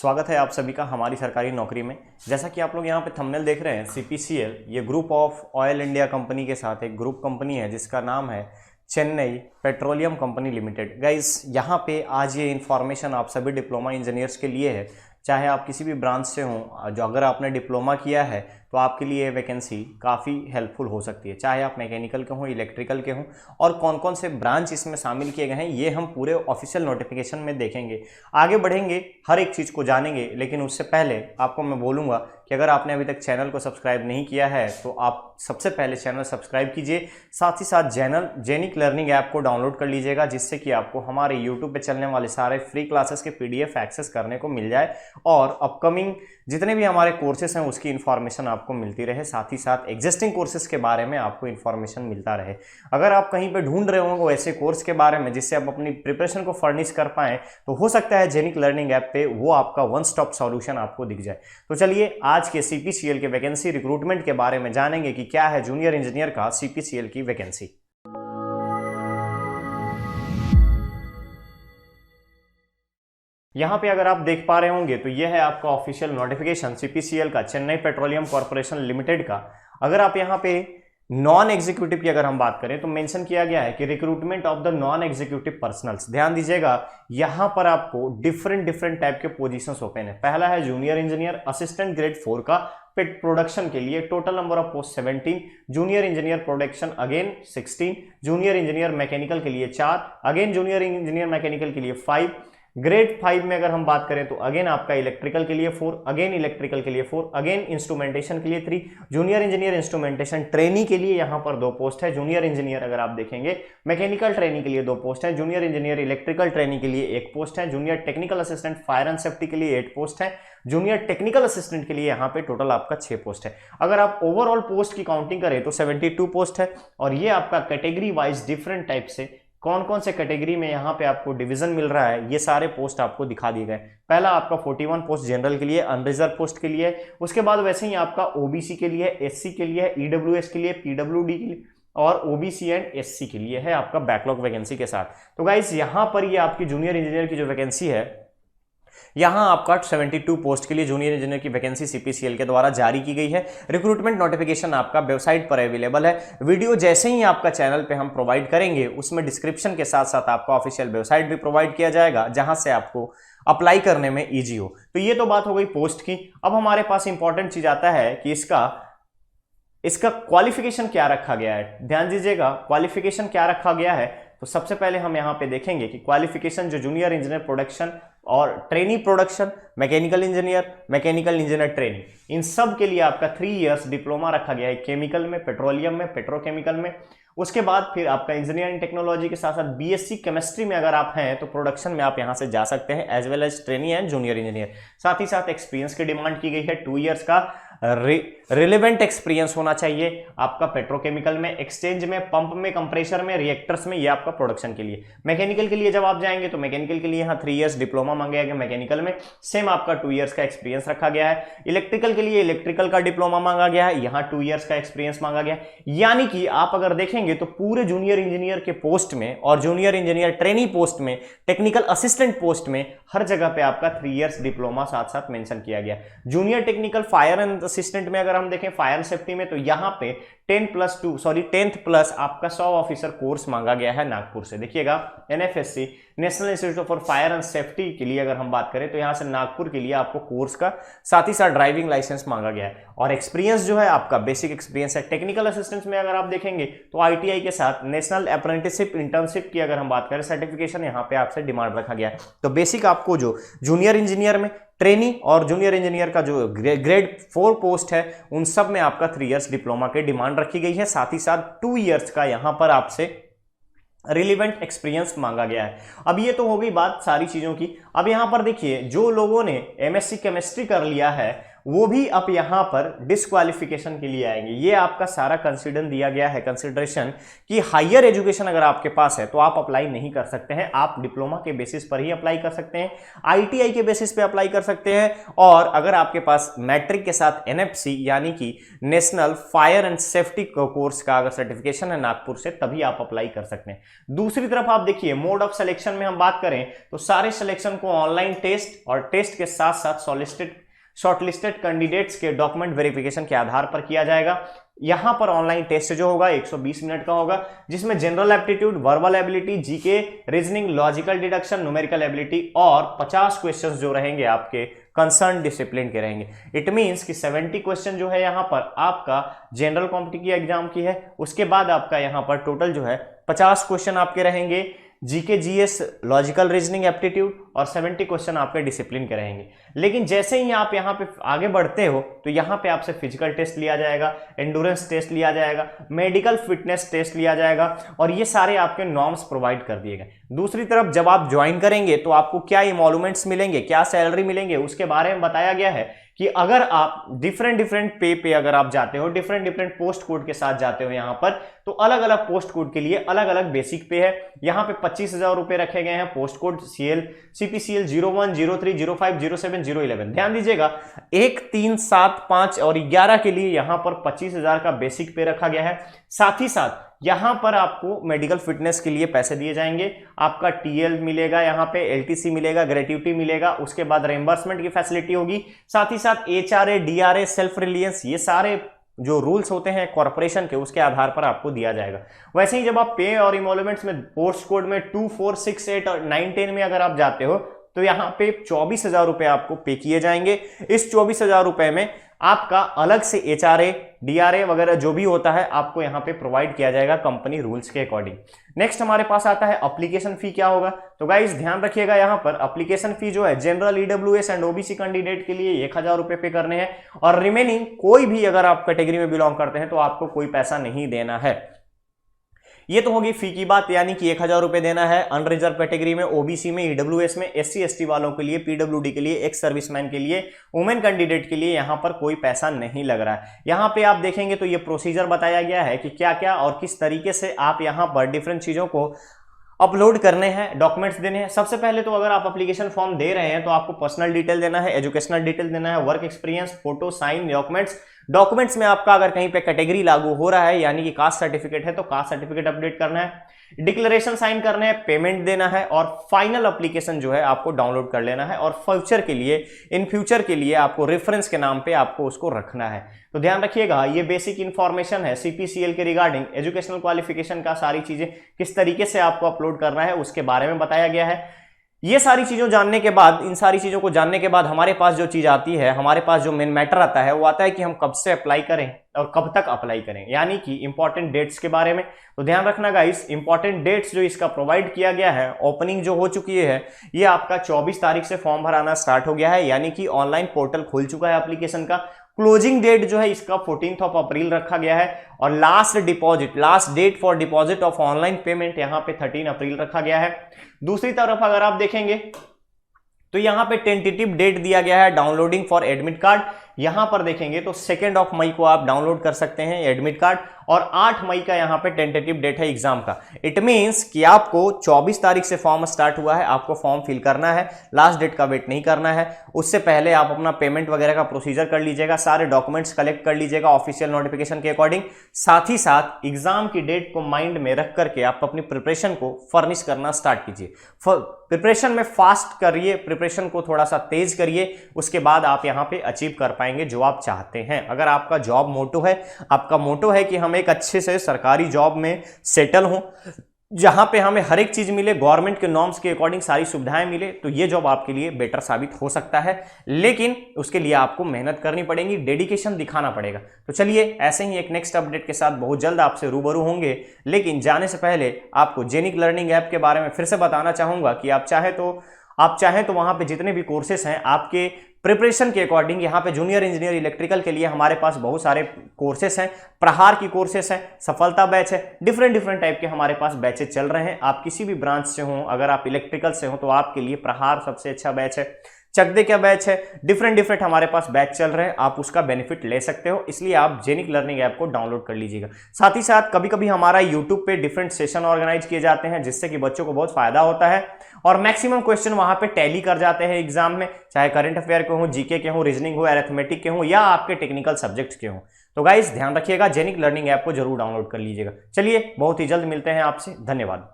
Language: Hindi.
स्वागत है आप सभी का हमारी सरकारी नौकरी में। जैसा कि आप लोग यहाँ पे थंबनेल देख रहे हैं, सीपीसीएल ये group of oil India company के साथ एक ग्रुप कंपनी है जिसका नाम है Chennai petroleum company limited. Guys, यहाँ पे आज ये इन्फॉर्मेशन आप सभी डिप्लोमा इंजीनियर्स के लिए है। चाहे आप किसी भी ब्रांच से हों, जो अगर आपने डिप्लोमा किया है तो आपके लिए वैकेंसी काफ़ी हेल्पफुल हो सकती है। चाहे आप मैकेनिकल के हों, इलेक्ट्रिकल के हों, और कौन कौन से ब्रांच इसमें शामिल किए गए हैं ये हम पूरे ऑफिशियल नोटिफिकेशन में देखेंगे। आगे बढ़ेंगे, हर एक चीज़ को जानेंगे, लेकिन उससे पहले आपको मैं बोलूँगा कि अगर आपने अभी तक चैनल को सब्सक्राइब नहीं किया है तो आप सबसे पहले चैनल सब्सक्राइब कीजिए। साथ ही साथ जेनिक लर्निंग ऐप को डाउनलोड कर लीजिएगा, जिससे कि आपको हमारे यूट्यूब पे चलने वाले सारे फ्री क्लासेस के पीडीएफ एक्सेस करने को मिल जाए और अपकमिंग जितने भी हमारे कोर्सेस हैं उसकी इन्फॉर्मेशन आपको मिलती रहे। साथ ही साथ एग्जिस्टिंग कोर्सेज के बारे में आपको इन्फॉर्मेशन मिलता रहे। अगर आप कहीं पे ढूंढ रहे होंगे ऐसे कोर्स के बारे में जिससे आप अपनी प्रिपरेशन को फर्निश कर पाएं, तो हो सकता है जेनिक लर्निंग ऐप पे वो आपका वन स्टॉप सॉल्यूशन आपको दिख जाए। तो चलिए आज के सीपीसीएल के वैकेंसी रिक्रूटमेंट के बारे में जानेंगे कि क्या है जूनियर इंजीनियर का सीपीसीएल की वैकेंसी। यहाँ पे अगर आप देख पा रहे होंगे तो यह है आपका ऑफिशियल नोटिफिकेशन सीपीसीएल का, चेन्नई पेट्रोलियम कॉर्पोरेशन लिमिटेड का। अगर आप यहाँ पे नॉन एग्जीक्यूटिव की अगर हम बात करें तो मेंशन किया गया है कि recruitment of the non executive personnels. ध्यान दीजिएगा, यहाँ पर आपको डिफरेंट टाइप के पोजीशंस ओपन है। पहला है जूनियर इंजीनियर असिस्टेंट ग्रेड 4 का पेट प्रोडक्शन के लिए, total number of post 17। Junior engineer production again 16। Junior engineer mechanical के लिए 4, अगेन जूनियर इंजीनियर मैकेनिकल के लिए 5। ग्रेड 5 में अगर हम बात करें तो अगेन आपका इलेक्ट्रिकल के लिए 4, अगेन इलेक्ट्रिकल के लिए 4, अगेन इंस्ट्रूमेंटेशन के लिए 3। जूनियर इंजीनियर इंस्ट्रूमेंटेशन ट्रेनी के लिए यहाँ पर 2 पोस्ट है। जूनियर इंजीनियर अगर आप देखेंगे मैकेनिकल ट्रेनी के लिए 2 पोस्ट है। जूनियर इंजीनियर इलेक्ट्रिकल ट्रेनी के लिए 1 पोस्ट है। Junior technical assistant fire and safety के लिए 8 पोस्ट है। जूनियर टेक्निकल असिस्टेंट के लिए यहाँ पे टोटल आपका 6 पोस्ट है। अगर आप ओवरऑल पोस्ट की काउंटिंग करें तो 72 पोस्ट है। और ये आपका कैटेगरी वाइज डिफरेंट टाइप से कौन कौन से कैटेगरी में यहाँ पे आपको डिवीजन मिल रहा है, ये सारे पोस्ट आपको दिखा दिए गए। पहला आपका 41 पोस्ट जनरल के लिए, अनरिजर्व पोस्ट के लिए। उसके बाद वैसे ही आपका ओबीसी के लिए, एससी के लिए, ईडब्ल्यूएस के लिए, पीडब्ल्यूडी के लिए और ओबीसी एंड एससी के लिए है आपका बैकलॉग वैकेंसी के साथ। तो गाइस, यहाँ पर ये आपकी जूनियर इंजीनियर की जो वैकेंसी है, यहां आपका 72 पोस्ट के लिए जूनियर इंजीनियर की वैकेंसी सीपीसीएल के द्वारा जारी की गई है। रिक्रूटमेंट नोटिफिकेशन आपका वेबसाइट पर अवेलेबल है। वीडियो जैसे ही आपका चैनल पे हम प्रोवाइड करेंगे उसमें डिस्क्रिप्शन के साथ साथ आपका ऑफिशियल वेबसाइट भी प्रोवाइड किया जाएगा, जहां से आपको अप्लाई करने में ईजी हो। तो ये तो बात हो गई पोस्ट की। अब हमारे पास इंपॉर्टेंट चीज आता है कि इसका क्वालिफिकेशन क्या रखा गया है। ध्यान दीजिएगा, क्वालिफिकेशन क्या रखा गया है। तो सबसे पहले हम यहां पे देखेंगे कि क्वालिफिकेशन जो जूनियर इंजीनियर प्रोडक्शन और trainee production, mechanical engineer trainee, इन सब के लिए आपका 3 इयर्स डिप्लोमा रखा गया है। केमिकल में, पेट्रोलियम में, पेट्रोकेमिकल में। उसके बाद फिर आपका इंजीनियरिंग टेक्नोलॉजी के साथ साथ बीएससी केमिस्ट्री में अगर आप हैं तो प्रोडक्शन में आप यहां से जा सकते हैं, as well as trainee and junior engineer. साथ ही साथ एक्सपीरियंस की डिमांड की गई है। 2 इयर्स का रिलेवेंट एक्सपीरियंस होना चाहिए आपका पेट्रोकेमिकल में, एक्सचेंज में, पंप में, कंप्रेशर में, रिएक्टर्स में। ये आपका प्रोडक्शन के लिए। मैकेनिकल के लिए जब आप जाएंगे तो मैकेनिकल के लिए यहाँ 3 इयर्स डिप्लोमा मांगा गया मैकेनिकल में, सेम आपका 2 इयर्स का एक्सपीरियंस रखा गया है। इलेक्ट्रिकल के लिए इलेक्ट्रिकल का डिप्लोमा मांगा गया है, यहाँ 2 इयर्स का एक्सपीरियंस मांगा गया। यानी कि आप अगर देखेंगे तो पूरे जूनियर इंजीनियर के पोस्ट में और जूनियर इंजीनियर ट्रेनी पोस्ट में, टेक्निकल असिस्टेंट पोस्ट में, हर जगह पे आपका 3 इयर्स डिप्लोमा साथ साथ मेंशन किया गया। Junior technical fire and assistant में अगर हम देखें फायर सेफ्टी में, तो यहां पे 10th प्लस आपका 100 ऑफिसर कोर्स मांगा गया है नागपुर से। देखिएगा, एनएफएससी national institute for fire and safety के लिए अगर हम बात करें तो यहां से नागपुर के लिए आपको कोर्स का साथ ही साथ ड्राइविंग लाइसेंस मांगा गया है। और एक्सपीरियंस जो है आपका बेसिक एक्सपीरियंस है। टेक्निकल असिस्टेंट में अगर आप देखेंगे तो आईटीआई के साथ नेशनल अप्रेंटिसशिप इंटर्नशिप की अगर हम बात करें सर्टिफिकेशन यहाँ पे आपसे डिमांड रखा गया है। तो बेसिक आपको जो जूनियर इंजीनियर में, ट्रेनी और जूनियर इंजीनियर का जो ग्रेड 4 पोस्ट है उन सब में आपका 3 इयर्स डिप्लोमा के डिमांड रखी गई है। साथ ही साथ 2 इयर्स का यहां पर आपसे रिलेवेंट एक्सपीरियंस मांगा गया है। अब ये तो हो गई बात सारी चीजों की। अब यहां पर देखिए, जो लोगों ने एमएससी केमिस्ट्री कर लिया है वो भी अब यहाँ पर डिस्क्वालिफिकेशन के लिए आएंगे। ये आपका सारा कंसिडर दिया गया है, कंसिडरेशन कि हायर एजुकेशन अगर आपके पास है तो आप अप्लाई नहीं कर सकते हैं, आप डिप्लोमा के बेसिस पर ही अप्लाई कर सकते हैं, आईटीआई के बेसिस पे अप्लाई कर सकते हैं, और अगर आपके पास मैट्रिक के साथ एनएफसी यानी कि national fire and safety course का अगर सर्टिफिकेशन है नागपुर से, तभी आप अप्लाई कर सकते हैं। दूसरी तरफ आप देखिए मोड ऑफ सिलेक्शन में हम बात करें तो सारे सिलेक्शन को ऑनलाइन टेस्ट और टेस्ट के साथ साथ शॉर्टलिस्टेड कैंडिडेट्स के डॉक्यूमेंट वेरिफिकेशन के आधार पर किया जाएगा। यहां पर ऑनलाइन टेस्ट जो होगा 120 मिनट का होगा, जिसमें general aptitude, verbal ability, GK, reasoning, logical deduction, numerical ability और 50 क्वेश्चंस जो रहेंगे आपके कंसर्न डिसिप्लिन के रहेंगे। इट मींस कि 70 क्वेश्चन जो है यहां पर आपका जनरल कॉम्पिटिटिव एग्जाम की है, उसके बाद आपका यहां पर टोटल जो है 50 क्वेश्चन आपके रहेंगे GK, GS, logical reasoning, aptitude, और 70 क्वेश्चन आपके डिसिप्लिन के रहेंगे। लेकिन जैसे ही आप यहाँ पे आगे बढ़ते हो तो यहाँ पे आपसे फिजिकल टेस्ट लिया जाएगा, एंडोरेंस टेस्ट लिया जाएगा, मेडिकल फिटनेस टेस्ट लिया जाएगा, और ये सारे आपके नॉर्म्स प्रोवाइड कर दिए गए। दूसरी तरफ जब आप ज्वाइन करेंगे तो आपको क्या इमोलूमेंट्स मिलेंगे, क्या सैलरी मिलेंगे, उसके बारे में बताया गया है कि अगर आप डिफरेंट पे अगर आप जाते हो, डिफरेंट पोस्ट कोड के साथ जाते हो यहाँ पर, तो अलग अलग पोस्ट कोड के लिए अलग अलग बेसिक पे है। यहाँ पे 25,000 रुपए रखे गए हैं पोस्ट कोड CPCL 01, 03, 05, 07, 011। ध्यान दीजिएगा 1, 3, 7, 5 और 11 के लिए यहाँ पर 25,000 का बेसिक पे रखा गया है। साथ ही साथ यहां पर आपको मेडिकल फिटनेस के लिए पैसे दिए जाएंगे, आपका TL मिलेगा, यहाँ पे LTC मिलेगा, ग्रेट्युटी मिलेगा, उसके बाद रेम्बर्समेंट की फैसिलिटी होगी। साथ ही साथ HRA, DRA, सेल्फ रिलायंस, ये सारे जो रूल्स होते हैं कॉर्पोरेशन के, उसके आधार पर आपको दिया जाएगा। वैसे ही जब आप पे और इमोलूमेंट्स में पोस्ट कोड में 2, 4, 6, 8 और 9, 10 में अगर आप जाते हो तो यहाँ पे 24,000 रुपए आपको पे किए जाएंगे। इस 24,000 रुपए में आपका अलग से HRA, DRA वगैरह जो भी होता है आपको यहाँ पे प्रोवाइड किया जाएगा कंपनी रूल्स के अकॉर्डिंग। नेक्स्ट हमारे पास आता है एप्लीकेशन फी क्या होगा। तो गाइस ध्यान रखिएगा यहाँ पर एप्लीकेशन फी जो है general, EWS and OBC candidate के लिए 1,000 रुपए पे करने हैं, और रिमेनिंग कोई भी अगर आप कैटेगरी में बिलोंग करते हैं तो आपको कोई पैसा नहीं देना है। ये तो होगी फी की बात, यानी कि 1,000 रुपए देना है अनरिजर्व कैटेगरी में, OBC में, EWS में, SC ST वालों के लिए, PWD के लिए, एक्स सर्विसमैन के लिए, वुमेन कैंडिडेट के लिए यहाँ पर कोई पैसा नहीं लग रहा है। यहाँ पे आप देखेंगे तो ये प्रोसीजर बताया गया है कि क्या क्या और किस तरीके से आप यहाँ पर डिफरेंट चीजों को अपलोड करने हैं, डॉक्यूमेंट्स देने हैं। सबसे पहले तो अगर आप एप्लीकेशन फॉर्म दे रहे हैं तो आपको पर्सनल डिटेल देना है, एजुकेशनल डिटेल देना है, work experience, photo, sign, documents में आपका अगर कहीं पे कैटेगरी लागू हो रहा है यानी कि कास्ट सर्टिफिकेट है तो कास्ट सर्टिफिकेट अपडेट करना है, डिक्लेरेशन साइन करना है, पेमेंट देना है, और फाइनल एप्लीकेशन जो है आपको डाउनलोड कर लेना है, और फ्यूचर के लिए, इन फ्यूचर के लिए आपको रेफरेंस के नाम पे आपको उसको रखना है। तो ध्यान रखिएगा ये बेसिक इंफॉर्मेशन है CPCL के रिगार्डिंग एजुकेशनल क्वालिफिकेशन का, सारी चीजें किस तरीके से आपको अपलोड करना है उसके बारे में बताया गया है। ये सारी चीजों जानने के बाद, इन सारी चीजों को जानने के बाद हमारे पास जो चीज आती है, हमारे पास जो मेन मैटर आता है वो आता है कि हम कब से अप्लाई करें और कब तक अप्लाई करें, यानी कि इंपॉर्टेंट डेट्स के बारे में। तो ध्यान रखना गाइस, इंपॉर्टेंट डेट्स जो इसका प्रोवाइड किया गया है, ओपनिंग जो हो चुकी है, ये आपका 24 तारीख से फॉर्म भराना स्टार्ट हो गया है, यानी कि ऑनलाइन पोर्टल खुल चुका है एप्लीकेशन का। क्लोजिंग डेट जो है इसका 14 अप्रैल रखा गया है, और last date for deposit of online payment यहाँ पे 13 अप्रैल रखा गया है। दूसरी तरफ अगर आप देखेंगे तो यहाँ पे टेंटेटिव डेट दिया गया है डाउनलोडिंग फॉर एडमिट कार्ड। यहां पर देखेंगे तो 2 मई को आप डाउनलोड कर सकते हैं एडमिट कार्ड, और 8 मई का यहां पे टेंटेटिव डेट है एग्जाम का। इट मींस कि आपको 24 तारीख से फॉर्म स्टार्ट हुआ है, आपको फॉर्म फिल करना है, लास्ट डेट का वेट नहीं करना है। उससे पहले आप अपना पेमेंट वगैरह का प्रोसीजर कर लीजिएगा, सारे डॉक्यूमेंट्स कलेक्ट कर लीजिएगा ऑफिशियल नोटिफिकेशन के अकॉर्डिंग। साथ ही साथ एग्जाम की डेट को माइंड में रख करके आप अपनी प्रिपरेशन को फर्निश करना स्टार्ट कीजिए। प्रिपरेशन में फास्ट करिए, प्रिपरेशन को थोड़ा सा तेज करिए, उसके बाद आप यहां पे अचीव कर पाएंगे जो आप चाहते हैं। अगर आपका जॉब मोटो है, आपका मोटो है कि हम एक अच्छे से सरकारी जॉब में सेटल हों, जहां पे हमें हर एक चीज मिले, गवर्नमेंट के नॉर्म्स के अकॉर्डिंग सारी सुविधाएं मिले, तो ये जॉब आपके लिए बेटर साबित हो सकता है। लेकिन उसके लिए आपको मेहनत करनी पड़ेगी, डेडिकेशन दिखाना पड़ेगा। तो चलिए ऐसे ही एक नेक्स्ट अपडेट के साथ बहुत जल्द आपसे रूबरू होंगे। लेकिन जाने से पहले आपको जेनिक लर्निंग ऐप के बारे में फिर से बताना चाहूंगा कि आप चाहें तो वहां पे जितने भी कोर्सेस हैं आपके प्रिपरेशन के अकॉर्डिंग, यहाँ पे जूनियर इंजीनियर इलेक्ट्रिकल के लिए हमारे पास बहुत सारे कोर्सेस हैं, प्रहार की कोर्सेस हैं, सफलता बैच है, डिफरेंट टाइप के हमारे पास बैचेस चल रहे हैं। आप किसी भी ब्रांच से हो, अगर आप इलेक्ट्रिकल से हो तो आपके लिए प्रहार सबसे अच्छा बैच है, चक दे क्या बैच है, डिफरेंट डिफरेंट हमारे पास बैच चल रहे हैं, आप उसका बेनिफिट ले सकते हो, इसलिए आप जेनिक लर्निंग ऐप को डाउनलोड कर लीजिएगा। साथ ही साथ कभी कभी हमारा यूट्यूब पे डिफरेंट सेशन ऑर्गेनाइज किए जाते हैं, जिससे कि बच्चों को बहुत फायदा होता है और मैक्सिमम क्वेश्चन वहां पे टैली कर जाते हैं एग्जाम में, चाहे करंट अफेयर के हो, जीके के हो, रीजनिंग हो, अरिथमेटिक के हो या आपके टेक्निकल सब्जेक्ट्स के हो। तो गाइस ध्यान रखिएगा, जेनिक लर्निंग ऐप को जरूर डाउनलोड कर लीजिएगा। चलिए बहुत ही जल्द मिलते हैं आपसे, धन्यवाद।